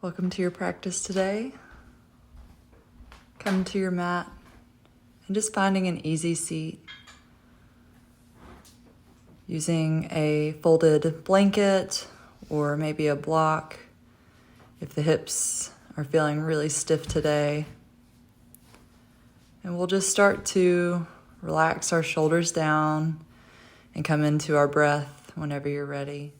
Welcome to your practice today. Come to your mat and just finding an easy seat. Using a folded blanket or maybe a block if the hips are feeling really stiff today. And we'll just start to relax our shoulders down and come into our breath whenever you're ready.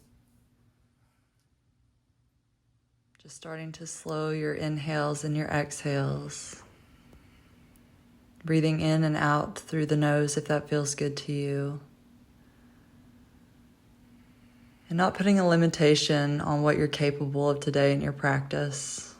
Just starting to slow your inhales and your exhales. Breathing in and out through the nose if that feels good to you. And not putting a limitation on what you're capable of today in your practice.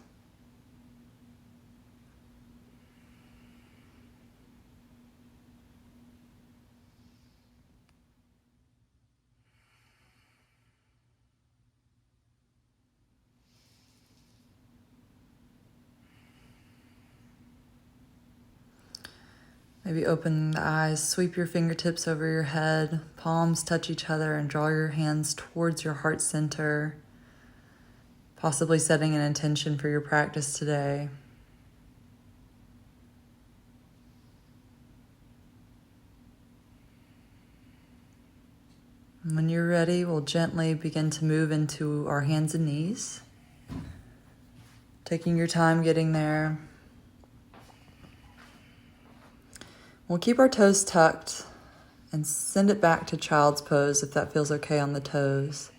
Maybe open the eyes, sweep your fingertips over your head, palms touch each other, and draw your hands towards your heart center, possibly setting an intention for your practice today. And when you're ready, we'll gently begin to move into our hands and knees, taking your time getting there. We'll keep our toes tucked and send it back to child's pose if that feels okay on the toes.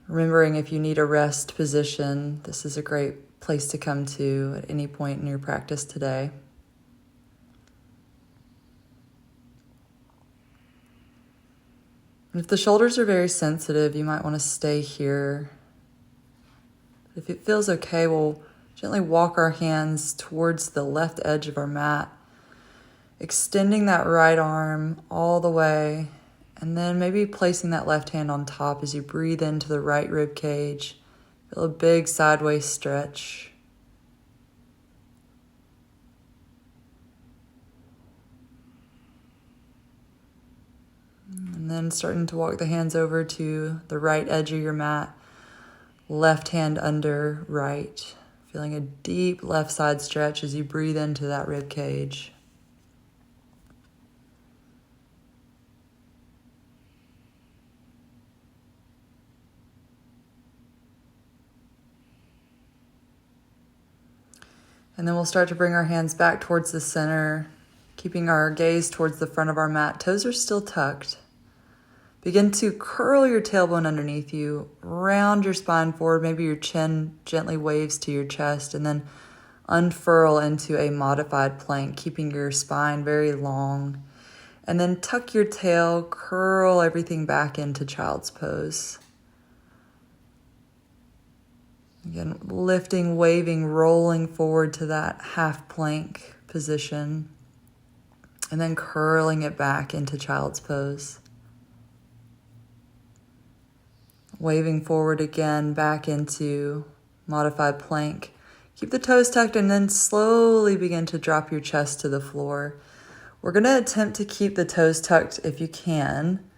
Remembering if you need a rest position, this is a great place to come to at any point in your practice today. And if the shoulders are very sensitive, you might want to stay here. If it feels okay, we'll gently walk our hands towards the left edge of our mat, extending that right arm all the way, and then maybe placing that left hand on top as you breathe into the right rib cage. Feel a big sideways stretch. And then starting to walk the hands over to the right edge of your mat, left hand under right. Feeling a deep left side stretch as you breathe into that rib cage. And then we'll start to bring our hands back towards the center, keeping our gaze towards the front of our mat. Toes are still tucked. Begin to curl your tailbone underneath you, round your spine forward. Maybe your chin gently waves to your chest, and then unfurl into a modified plank, keeping your spine very long. And then tuck your tail, curl everything back into child's pose. Again, lifting, waving, rolling forward to that half plank position, and then curling it back into child's pose. Waving forward again, back into modified plank. Keep the toes tucked and then slowly begin to drop your chest to the floor. We're going to attempt to keep the toes tucked if you can,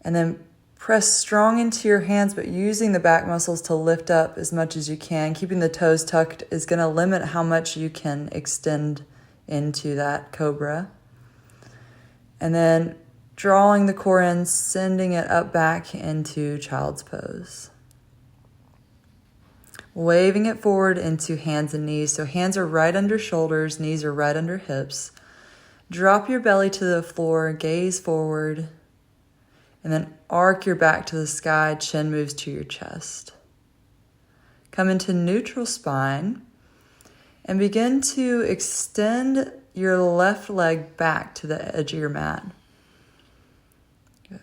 and then press strong into your hands, but using the back muscles to lift up as much as you can. Keeping the toes tucked is going to limit how much you can extend into that cobra. And then drawing the core in, sending it up back into child's pose. Waving it forward into hands and knees. So hands are right under shoulders, knees are right under hips. Drop your belly to the floor, gaze forward. And then arc your back to the sky, chin moves to your chest. Come into neutral spine and begin to extend your left leg back to the edge of your mat. Good.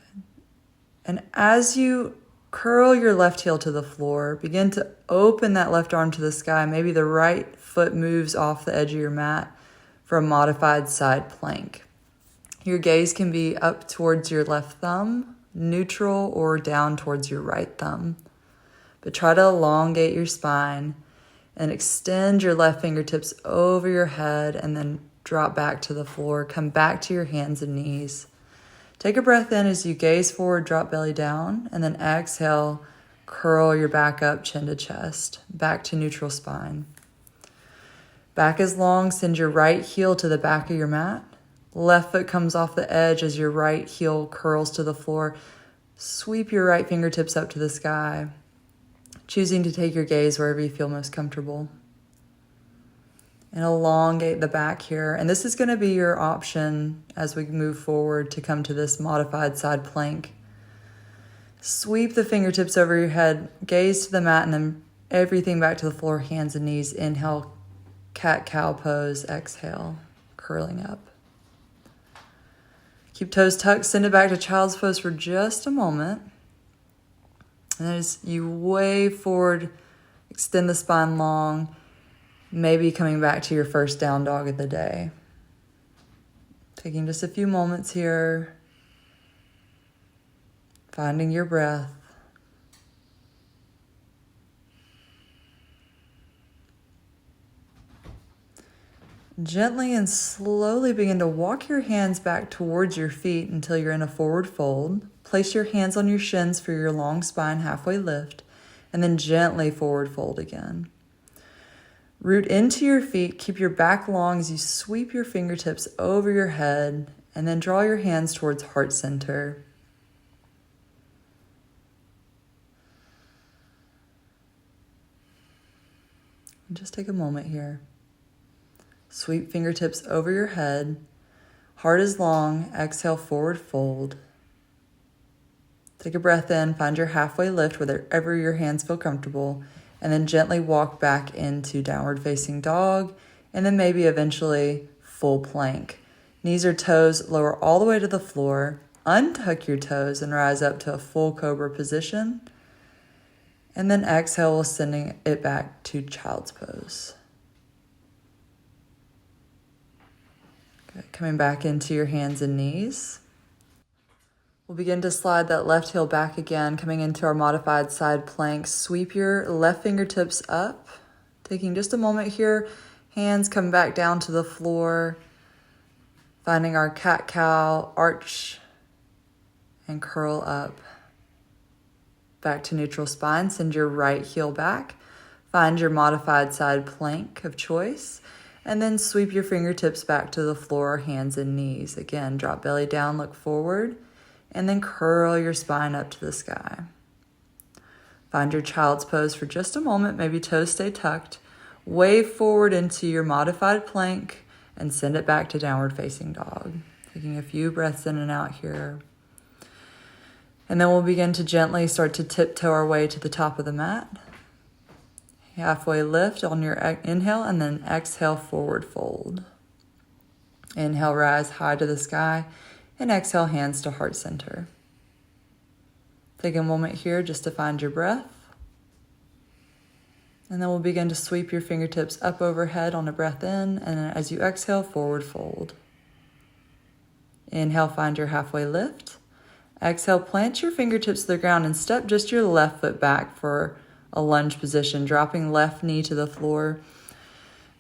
And as you curl your left heel to the floor, begin to open that left arm to the sky. Maybe the right foot moves off the edge of your mat for a modified side plank. Your gaze can be up towards your left thumb, neutral, or down towards your right thumb. But try to elongate your spine and extend your left fingertips over your head and then drop back to the floor. Come back to your hands and knees. Take a breath in as you gaze forward, drop belly down, and then exhale, curl your back up, chin to chest, back to neutral spine. Back is long, send your right heel to the back of your mat. Left foot comes off the edge as your right heel curls to the floor. Sweep your right fingertips up to the sky, choosing to take your gaze wherever you feel most comfortable. And elongate the back here. And this is going to be your option as we move forward to come to this modified side plank. Sweep the fingertips over your head, gaze to the mat, and then everything back to the floor, hands and knees. Inhale, cat-cow pose. Exhale, curling up. Keep toes tucked, send it back to child's pose for just a moment. And as you wave forward, extend the spine long, maybe coming back to your first down dog of the day. Taking just a few moments here, finding your breath. Gently and slowly begin to walk your hands back towards your feet until you're in a forward fold. Place your hands on your shins for your long spine halfway lift, and then gently forward fold again. Root into your feet, keep your back long as you sweep your fingertips over your head, and then draw your hands towards heart center. And just take a moment here. Sweep fingertips over your head. Heart is long. Exhale, forward fold. Take a breath in. Find your halfway lift wherever your hands feel comfortable. And then gently walk back into downward facing dog. And then maybe eventually full plank. Knees or toes lower all the way to the floor. Untuck your toes and rise up to a full cobra position. And then exhale, sending it back to child's pose. Good. Coming back into your hands and knees. We'll begin to slide that left heel back again, coming into our modified side plank. Sweep your left fingertips up. Taking just a moment here. Hands come back down to the floor. Finding our cat-cow, arch, and curl up. Back to neutral spine. Send your right heel back. Find your modified side plank of choice. And then sweep your fingertips back to the floor, hands and knees. Again, drop belly down, look forward, and then curl your spine up to the sky. Find your child's pose for just a moment. Maybe toes stay tucked. Wave forward into your modified plank and send it back to downward facing dog. Taking a few breaths in and out here. And then we'll begin to gently start to tiptoe our way to the top of the mat. Halfway lift on your inhale, and then exhale, forward fold. Inhale, rise high to the sky, and exhale, hands to heart center. Take a moment here just to find your breath. And then we'll begin to sweep your fingertips up overhead on a breath in, and then as you exhale, forward fold. Inhale, find your halfway lift. Exhale, plant your fingertips to the ground and step just your left foot back for a lunge position, dropping left knee to the floor.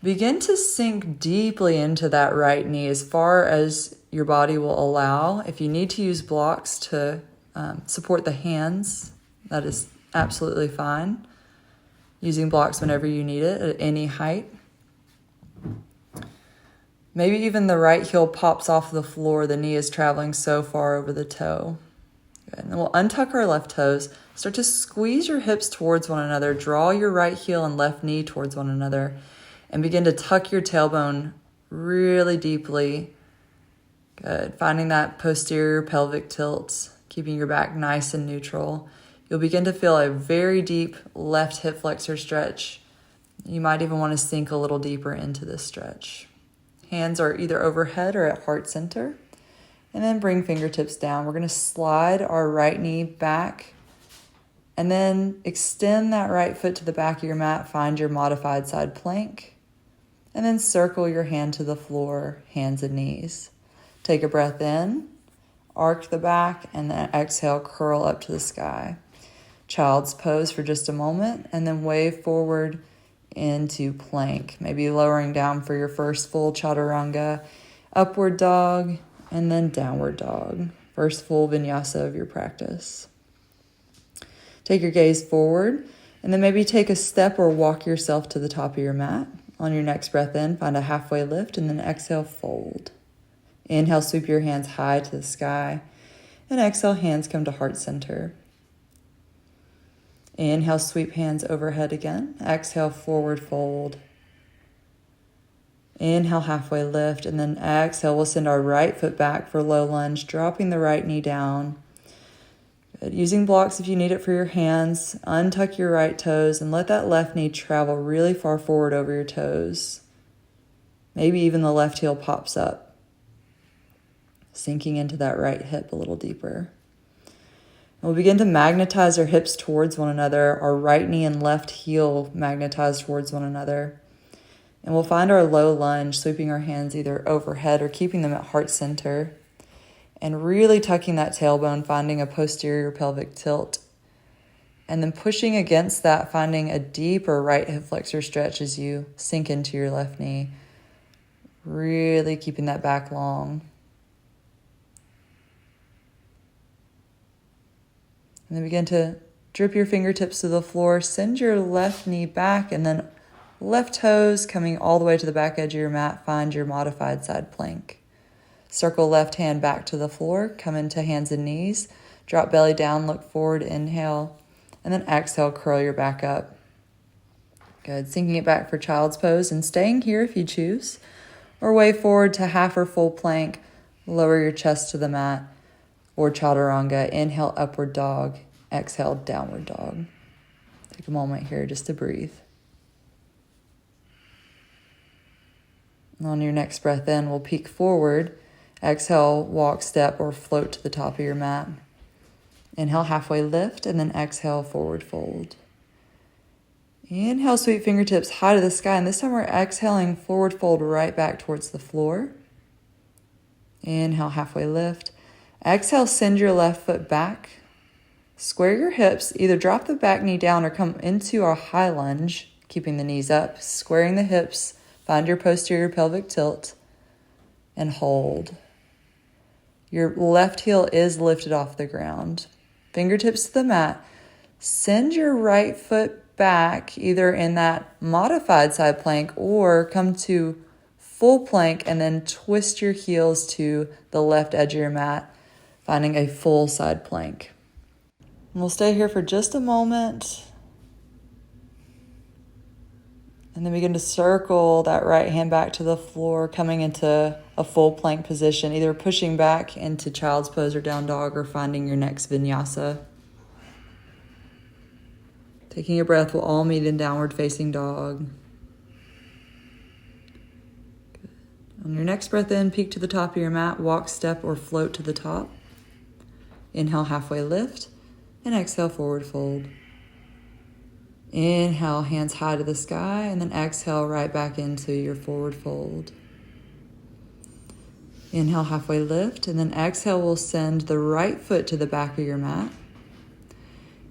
Begin to sink deeply into that right knee as far as your body will allow. If you need to use blocks to support the hands, that is absolutely fine. Using blocks whenever you need it at any height. Maybe even the right heel pops off the floor. The knee is traveling so far over the toe. Good. And then we'll untuck our left toes. Start to squeeze your hips towards one another. Draw your right heel and left knee towards one another. And begin to tuck your tailbone really deeply. Good. Finding that posterior pelvic tilt. Keeping your back nice and neutral. You'll begin to feel a very deep left hip flexor stretch. You might even want to sink a little deeper into this stretch. Hands are either overhead or at heart center. And then bring fingertips down. We're going to slide our right knee back. And then extend that right foot to the back of your mat. Find your modified side plank. And then circle your hand to the floor, hands and knees. Take a breath in. Arc the back. And then exhale, curl up to the sky. Child's pose for just a moment. And then wave forward into plank. Maybe lowering down for your first full chaturanga. Upward dog. And then downward dog. First full vinyasa of your practice. Take your gaze forward, and then maybe take a step or walk yourself to the top of your mat. On your next breath in, find a halfway lift, and then exhale, fold. Inhale, sweep your hands high to the sky, and exhale, hands come to heart center. Inhale, sweep hands overhead again. Exhale, forward fold. Inhale, halfway lift, and then exhale, we'll send our right foot back for low lunge, dropping the right knee down. Good. Using blocks if you need it for your hands, untuck your right toes and let that left knee travel really far forward over your toes. Maybe even the left heel pops up, sinking into that right hip a little deeper. We'll begin to magnetize our hips towards one another, our right knee and left heel magnetize towards one another. And we'll find our low lunge, sweeping our hands either overhead or keeping them at heart center. And really tucking that tailbone, finding a posterior pelvic tilt. And then pushing against that, finding a deeper right hip flexor stretch as you sink into your left knee. Really keeping that back long. And then begin to drip your fingertips to the floor. Send your left knee back, and then left toes coming all the way to the back edge of your mat. Find your modified side plank. Circle left hand back to the floor. Come into hands and knees. Drop belly down, look forward, inhale. And then exhale, curl your back up. Good. Sinking it back for child's pose and staying here if you choose. Or wave forward to half or full plank. Lower your chest to the mat. Or chaturanga. Inhale, upward dog. Exhale, downward dog. Take a moment here just to breathe. On your next breath in, we'll peek forward. Exhale, walk, step, or float to the top of your mat. Inhale, halfway lift, and then exhale, forward fold. Inhale, sweep fingertips high to the sky, and this time we're exhaling, forward fold right back towards the floor. Inhale, halfway lift. Exhale, send your left foot back. Square your hips, either drop the back knee down or come into our high lunge, keeping the knees up, squaring the hips, find your posterior pelvic tilt, and hold. Your left heel is lifted off the ground. Fingertips to the mat. Send your right foot back, either in that modified side plank or come to full plank and then twist your heels to the left edge of your mat, finding a full side plank. And we'll stay here for just a moment. And then begin to circle that right hand back to the floor, coming into a full plank position, either pushing back into child's pose or down dog or finding your next vinyasa. Taking a breath, we'll all meet in downward facing dog. Good. On your next breath in, peek to the top of your mat, walk, step, or float to the top. Inhale, halfway lift, and exhale, forward fold. Inhale, hands high to the sky, and then exhale right back into your forward fold. Inhale, halfway lift, and then exhale, we'll send the right foot to the back of your mat.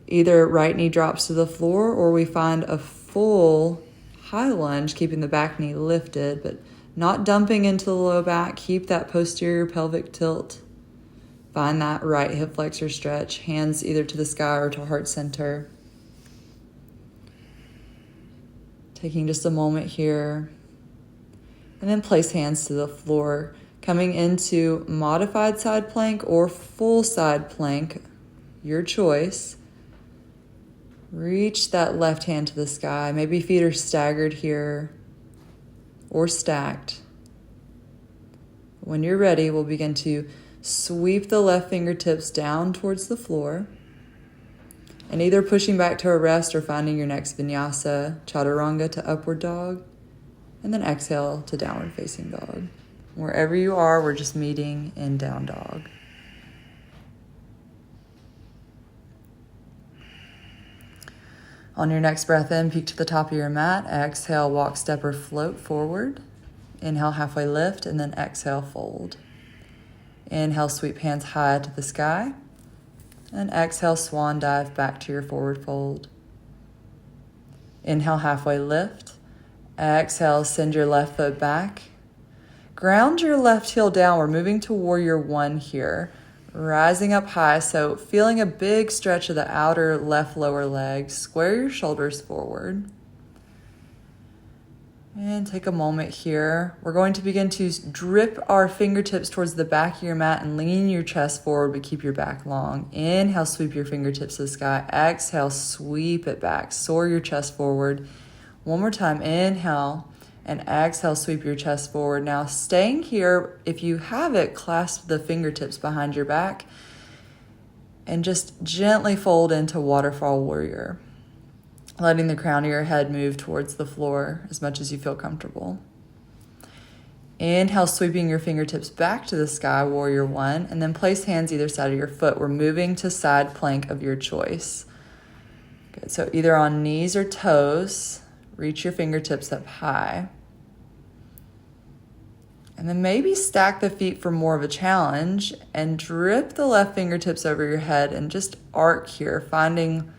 Either right knee drops to the floor or we find a full high lunge, keeping the back knee lifted, but not dumping into the low back. Keep that posterior pelvic tilt. Find that right hip flexor stretch, hands either to the sky or to heart center. Taking just a moment here, and then place hands to the floor, coming into modified side plank or full side plank, your choice. Reach that left hand to the sky. Maybe feet are staggered here or stacked. When you're ready, we'll begin to sweep the left fingertips down towards the floor. And either pushing back to a rest or finding your next vinyasa, chaturanga to upward dog, and then exhale to downward facing dog. Wherever you are, we're just meeting in down dog. On your next breath in, peek to the top of your mat. Exhale, walk, step, or float forward. Inhale, halfway lift, and then exhale, fold. Inhale, sweep hands high to the sky. And exhale, swan dive back to your forward fold. Inhale, halfway lift. Exhale, send your left foot back. Ground your left heel down. We're moving to warrior one here. Rising up high, so feeling a big stretch of the outer left lower leg. Square your shoulders forward. And take a moment here. We're going to begin to drip our fingertips towards the back of your mat and lean your chest forward, but keep your back long. Inhale, sweep your fingertips to the sky. Exhale, sweep it back. Soar your chest forward. One more time. Inhale and exhale, sweep your chest forward. Now, staying here, if you have it, clasp the fingertips behind your back and just gently fold into waterfall warrior, letting the crown of your head move towards the floor as much as you feel comfortable. Inhale, sweeping your fingertips back to the sky, warrior one, and then place hands either side of your foot. We're moving to side plank of your choice. Good, so either on knees or toes, reach your fingertips up high. And then maybe stack the feet for more of a challenge and drip the left fingertips over your head and just arc here, finding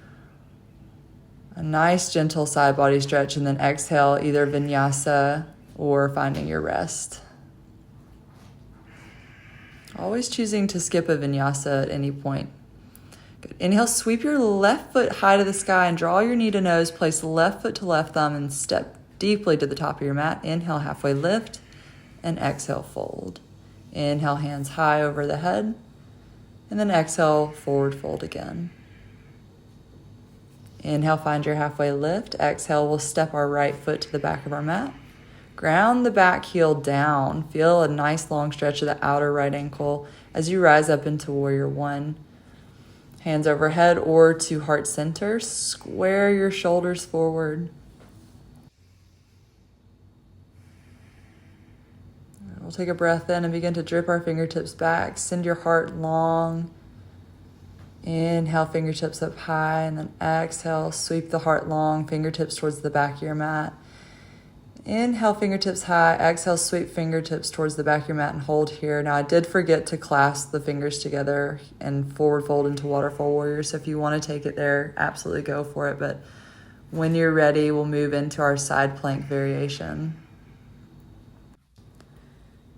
a nice gentle side body stretch, and then exhale, either vinyasa or finding your rest. Always choosing to skip a vinyasa at any point. Good. Inhale, sweep your left foot high to the sky and draw your knee to nose. Place left foot to left thumb and step deeply to the top of your mat. Inhale, halfway lift, and exhale, fold. Inhale, hands high over the head, and then exhale, forward fold again. Inhale, find your halfway lift. Exhale, we'll step our right foot to the back of our mat. Ground the back heel down. Feel a nice long stretch of the outer right ankle as you rise up into warrior one. Hands overhead or to heart center. Square your shoulders forward. We'll take a breath in and begin to drip our fingertips back. Send your heart long. Inhale, fingertips up high, and then exhale, sweep the heart long, fingertips towards the back of your mat. Inhale, fingertips high. Exhale, sweep fingertips towards the back of your mat and hold here. Now, I did forget to clasp the fingers together and forward fold into waterfall warrior. So if you want to take it there, absolutely go for it. But when you're ready, we'll move into our side plank variation.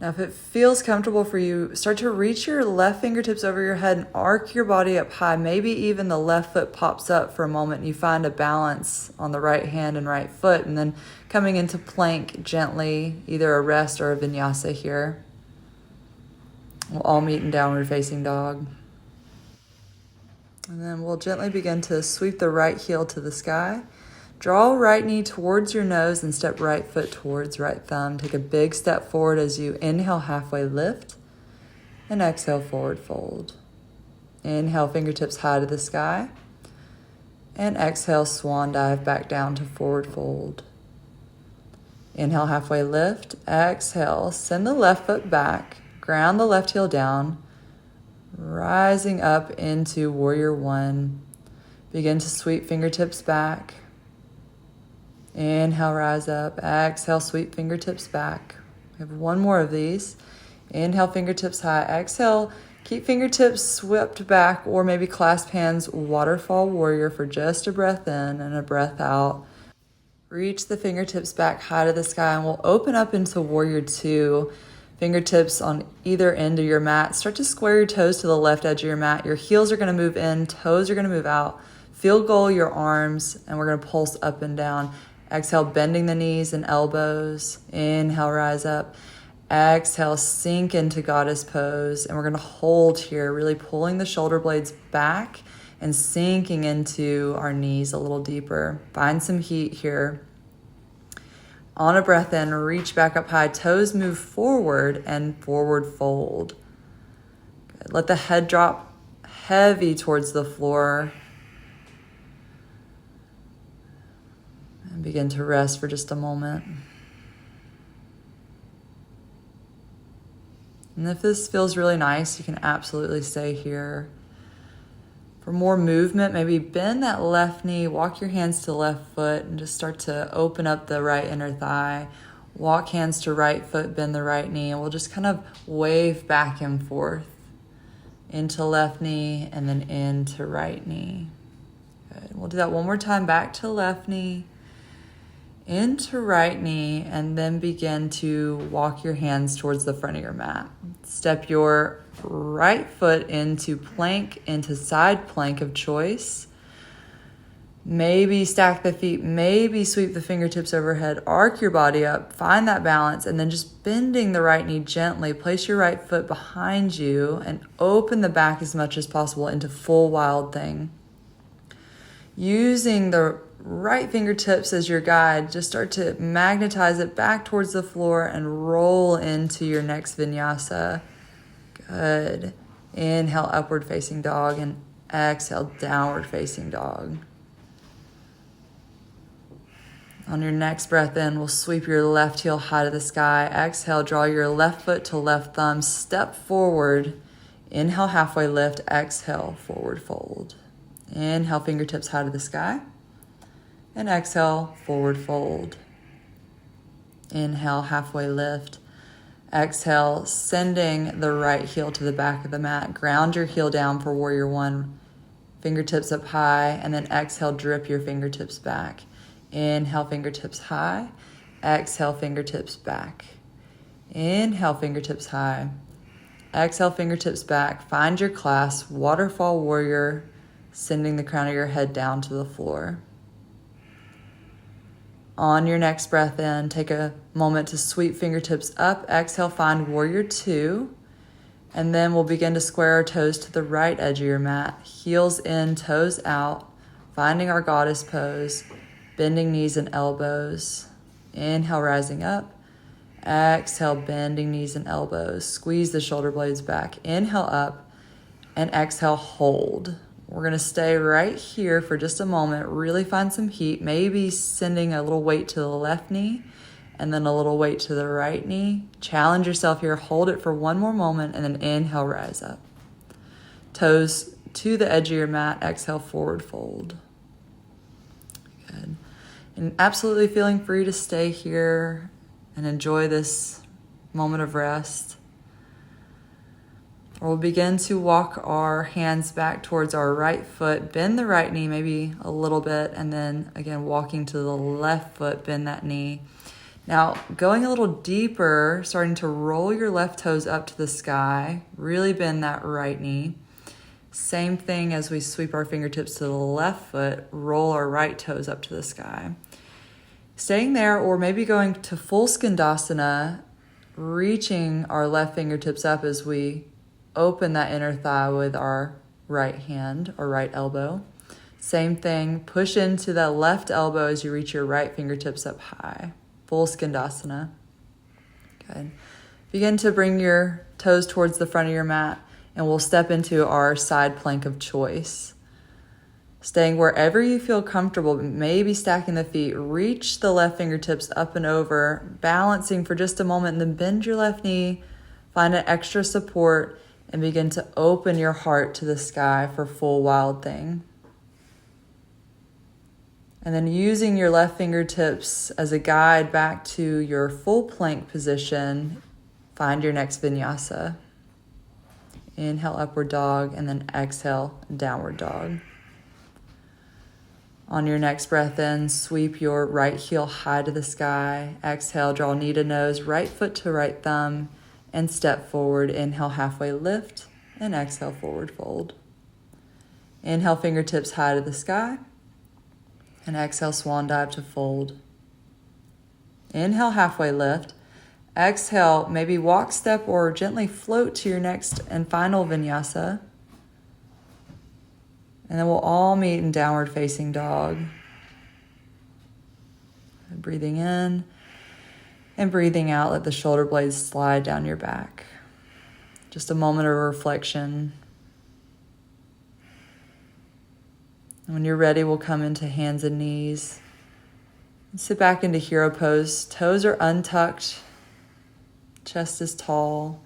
Now, if it feels comfortable for you, start to reach your left fingertips over your head and arc your body up high. Maybe even the left foot pops up for a moment and you find a balance on the right hand and right foot. And then coming into plank gently, either a rest or a vinyasa here. We'll all meet in downward facing dog. And then we'll gently begin to sweep the right heel to the sky. Draw right knee towards your nose and step right foot towards right thumb. Take a big step forward as you inhale, halfway lift, and exhale, forward fold. Inhale, fingertips high to the sky, and exhale, swan dive back down to forward fold. Inhale, halfway lift. Exhale, send the left foot back, ground the left heel down, rising up into warrior one. Begin to sweep fingertips back. Inhale, rise up. Exhale, sweep fingertips back. We have one more of these. Inhale, fingertips high. Exhale, keep fingertips swept back or maybe clasp hands, waterfall warrior for just a breath in and a breath out. Reach the fingertips back high to the sky and we'll open up into warrior two. Fingertips on either end of your mat. Start to square your toes to the left edge of your mat. Your heels are going to move in, toes are going to move out. Field goal your arms, and we're going to pulse up and down. Exhale, bending the knees and elbows. Inhale, rise up. Exhale, sink into goddess pose. And we're going to hold here, really pulling the shoulder blades back and sinking into our knees a little deeper. Find some heat here. On a breath in, reach back up high. Toes move forward and forward fold. Good. Let the head drop heavy towards the floor. And begin to rest for just a moment. And if this feels really nice, you can absolutely stay here. For more movement, maybe bend that left knee, walk your hands to the left foot, and just start to open up the right inner thigh. Walk hands to right foot, bend the right knee, and we'll just kind of wave back and forth into left knee and then into right knee. Good. We'll do that one more time, back to left knee, into right knee, and then begin to walk your hands towards the front of your mat. Step your right foot into plank, into side plank of choice. Maybe stack the feet, maybe sweep the fingertips overhead, arc your body up, find that balance, and then just bending the right knee gently. Place your right foot behind you and open the back as much as possible into full wild thing. Using the right fingertips as your guide, just start to magnetize it back towards the floor and roll into your next vinyasa. Good. Inhale, upward facing dog, and exhale, downward facing dog. On your next breath in, we'll sweep your left heel high to the sky. Exhale, draw your left foot to left thumb, step forward. Inhale, halfway lift. Exhale, forward fold. Inhale, fingertips high to the sky. And exhale, forward fold. Inhale, halfway lift. Exhale, sending the right heel to the back of the mat. Ground your heel down for warrior one. Fingertips up high, and then exhale, drip your fingertips back. Inhale, fingertips high. Exhale, fingertips back. Inhale, fingertips high. Exhale, fingertips back. Find your class, waterfall warrior, sending the crown of your head down to the floor. On your next breath in, take a moment to sweep fingertips up. Exhale, find warrior two. And then we'll begin to square our toes to the right edge of your mat. Heels in, toes out. Finding our goddess pose. Bending knees and elbows. Inhale, rising up. Exhale, bending knees and elbows. Squeeze the shoulder blades back. Inhale up and exhale, hold. We're going to stay right here for just a moment. Really find some heat. Maybe sending a little weight to the left knee and then a little weight to the right knee. Challenge yourself here. Hold it for one more moment and then inhale, rise up. Toes to the edge of your mat. Exhale, forward fold. Good. And absolutely feeling free to stay here and enjoy this moment of rest. We'll begin to walk our hands back towards our right foot, bend the right knee maybe a little bit, and then again walking to the left foot, bend that knee. Now going a little deeper, starting to roll your left toes up to the sky, really bend that right knee. Same thing as we sweep our fingertips to the left foot, roll our right toes up to the sky. Staying there, or maybe going to full skandasana, reaching our left fingertips up as we open that inner thigh with our right hand or right elbow. Same thing, push into that left elbow as you reach your right fingertips up high. Full skandasana. Good. Begin to bring your toes towards the front of your mat, and we'll step into our side plank of choice. Staying wherever you feel comfortable, maybe stacking the feet. Reach the left fingertips up and over, balancing for just a moment, and then bend your left knee. Find an extra support and begin to open your heart to the sky for full wild thing. And then using your left fingertips as a guide back to your full plank position, find your next vinyasa. Inhale, upward dog, and then exhale, downward dog. On your next breath in, sweep your right heel high to the sky. Exhale, draw knee to nose, right foot to right thumb, and step forward. Inhale, halfway lift, and exhale, forward fold. Inhale, fingertips high to the sky, and exhale, swan dive to fold. Inhale, halfway lift. Exhale, maybe walk, step, or gently float to your next and final vinyasa. And then we'll all meet in downward facing dog. Breathing in and breathing out, let the shoulder blades slide down your back. Just a moment of reflection. And when you're ready, we'll come into hands and knees. Sit back into hero pose. Toes are untucked. Chest is tall.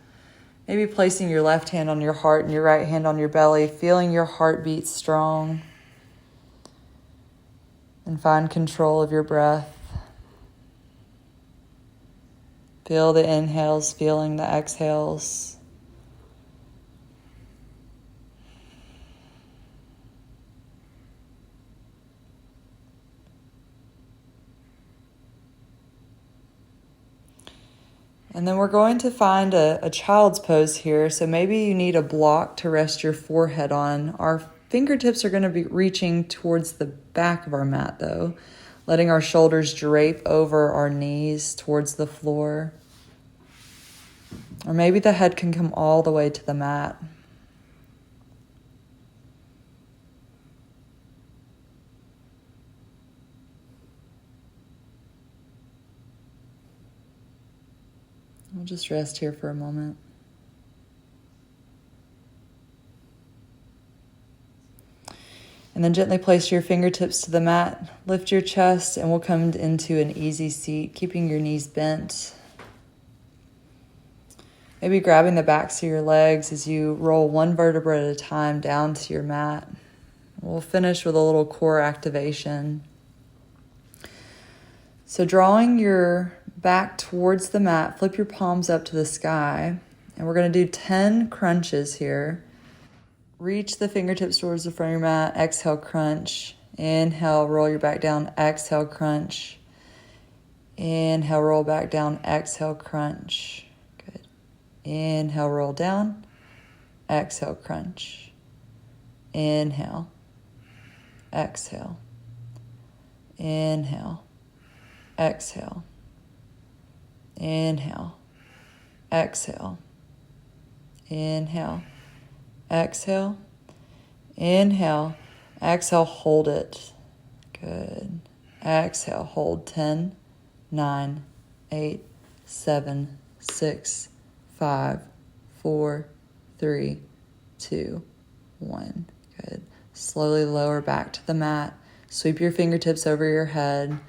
Maybe placing your left hand on your heart and your right hand on your belly, feeling your heartbeat strong. And find control of your breath. Feel the inhales, feeling the exhales. And then we're going to find a child's pose here. So maybe you need a block to rest your forehead on. Our fingertips are going to be reaching towards the back of our mat though, letting our shoulders drape over our knees towards the floor. Or maybe the head can come all the way to the mat. We'll just rest here for a moment. And then gently place your fingertips to the mat, lift your chest, and we'll come into an easy seat, keeping your knees bent. Maybe grabbing the backs of your legs as you roll one vertebra at a time down to your mat. We'll finish with a little core activation. So drawing your back towards the mat, flip your palms up to the sky, and we're going to do 10 crunches here. Reach the fingertips towards the front of your mat, exhale, crunch. Inhale, roll your back down, exhale, crunch. Inhale, roll back down, exhale, crunch. Good. Inhale, roll down, exhale, crunch. Inhale, exhale. Inhale, exhale. Inhale, exhale. Inhale, exhale. Inhale, exhale, hold it. Good. Exhale, hold 10, 9, 8, 7, 6, 5, 4, 3, 2, 1. Good. Slowly lower back to the mat. Sweep your fingertips over your head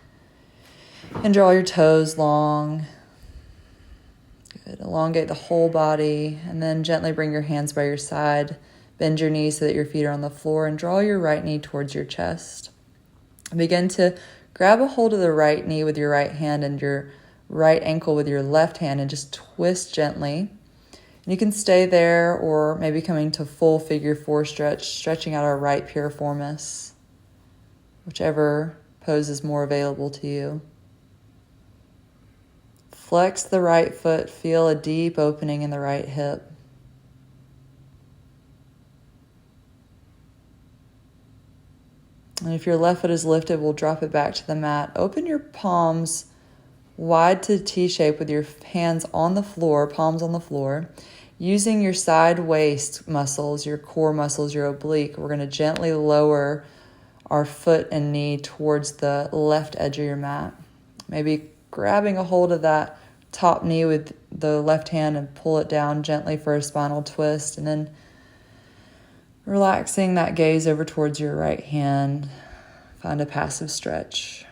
and draw your toes long. Good. Elongate the whole body and then gently bring your hands by your side. Bend your knees so that your feet are on the floor and draw your right knee towards your chest. Begin to grab a hold of the right knee with your right hand and your right ankle with your left hand and just twist gently. And you can stay there or maybe coming to full figure four stretch, stretching out our right piriformis, whichever pose is more available to you. Flex the right foot, feel a deep opening in the right hip. And if your left foot is lifted, we'll drop it back to the mat. Open your palms wide to T-shape with your hands on the floor, palms on the floor. Using your side waist muscles, your core muscles, your oblique, we're going to gently lower our foot and knee towards the left edge of your mat. Maybe grabbing a hold of that top knee with the left hand and pull it down gently for a spinal twist, and then relaxing that gaze over towards your right hand. Find a passive stretch.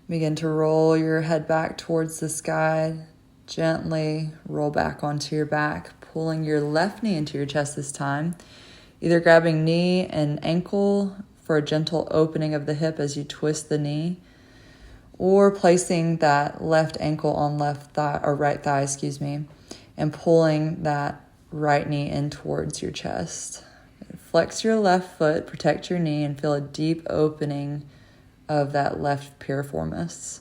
Begin to roll your head back towards the sky. Gently roll back onto your back, pulling your left knee into your chest this time. Either grabbing knee and ankle for a gentle opening of the hip as you twist the knee, or placing that left ankle on left thigh or right thigh, and pulling that right knee in towards your chest. Flex your left foot, protect your knee, and feel a deep opening of that left piriformis.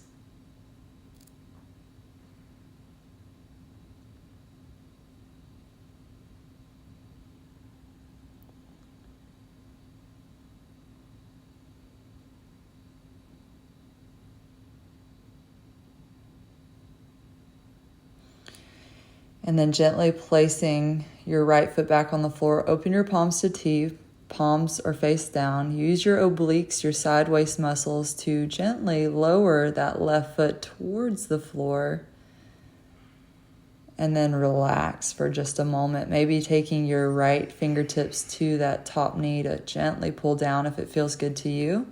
And then gently placing your right foot back on the floor, open your palms to T, palms are face down. Use your obliques, your side waist muscles to gently lower that left foot towards the floor. And then relax for just a moment, maybe taking your right fingertips to that top knee to gently pull down if it feels good to you.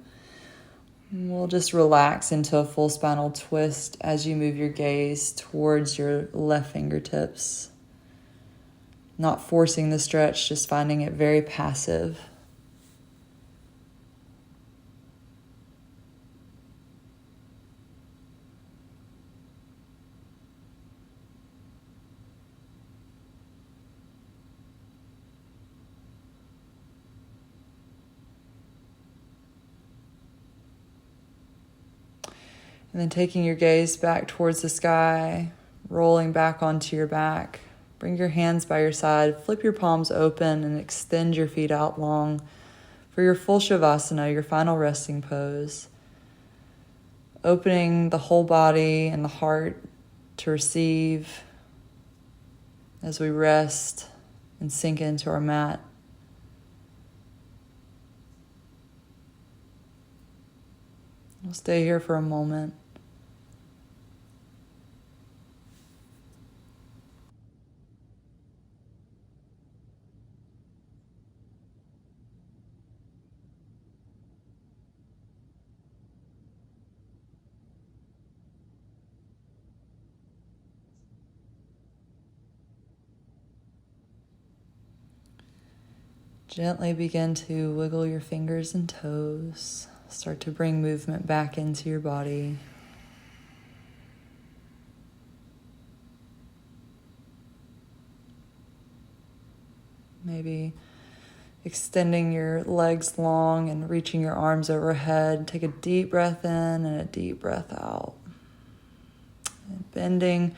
We'll just relax into a full spinal twist as you move your gaze towards your left fingertips. Not forcing the stretch, just finding it very passive. And then taking your gaze back towards the sky, rolling back onto your back. Bring your hands by your side, flip your palms open, and extend your feet out long for your full Shavasana, your final resting pose. Opening the whole body and the heart to receive as we rest and sink into our mat. We'll stay here for a moment. Gently begin to wiggle your fingers and toes. Start to bring movement back into your body. Maybe extending your legs long and reaching your arms overhead. Take a deep breath in and a deep breath out. And bending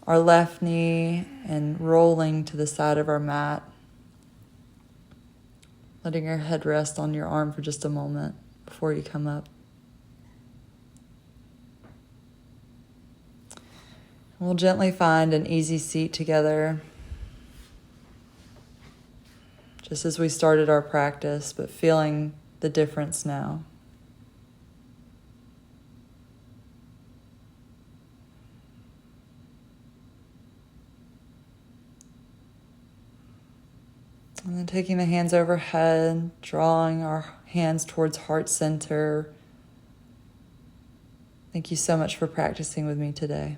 our left knee and rolling to the side of our mat. Letting your head rest on your arm for just a moment before you come up. We'll gently find an easy seat together, just as we started our practice, but feeling the difference now. And then taking the hands overhead, drawing our hands towards heart center. Thank you so much for practicing with me today.